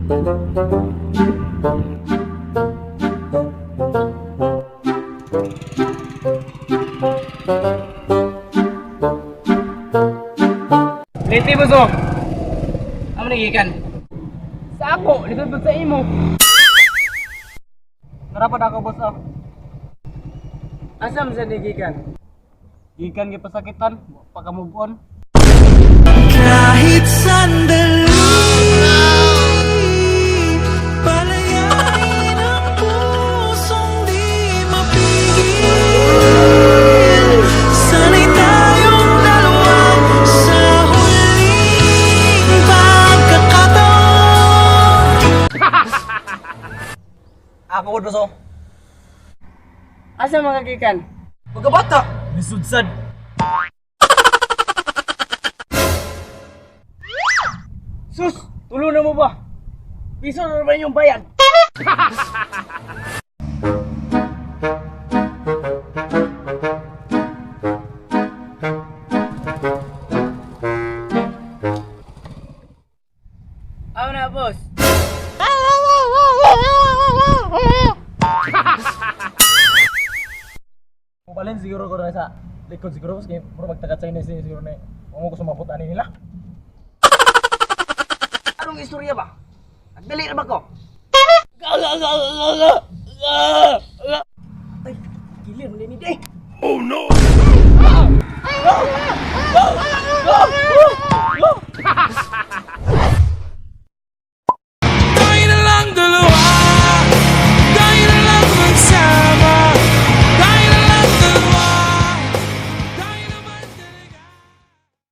Liti boss oh. Amo nagikan. Sa ako, lisod sa imo. Narapad ako boss oh. Asam sa nagikan? Gikan gi pasakitan, pagka move on. Kahit sandali palayain ang pusong di mapigil. Sana'y tayong dalawa sa huling pagkakataon. Ako ko doso. Asa mga gikan? Pagkabata, nisudsad. Sus, tulo na mo ba? Piso na naman yung bayad. Ako na, boss. Balin siguro ko na sa likod siguro kasi puro magtagat Chinese siguro na mo ko sumabot ani nila. Anong istorya ba? Nagdali na ba ko? Ay, gilir mo ni day. Oh no!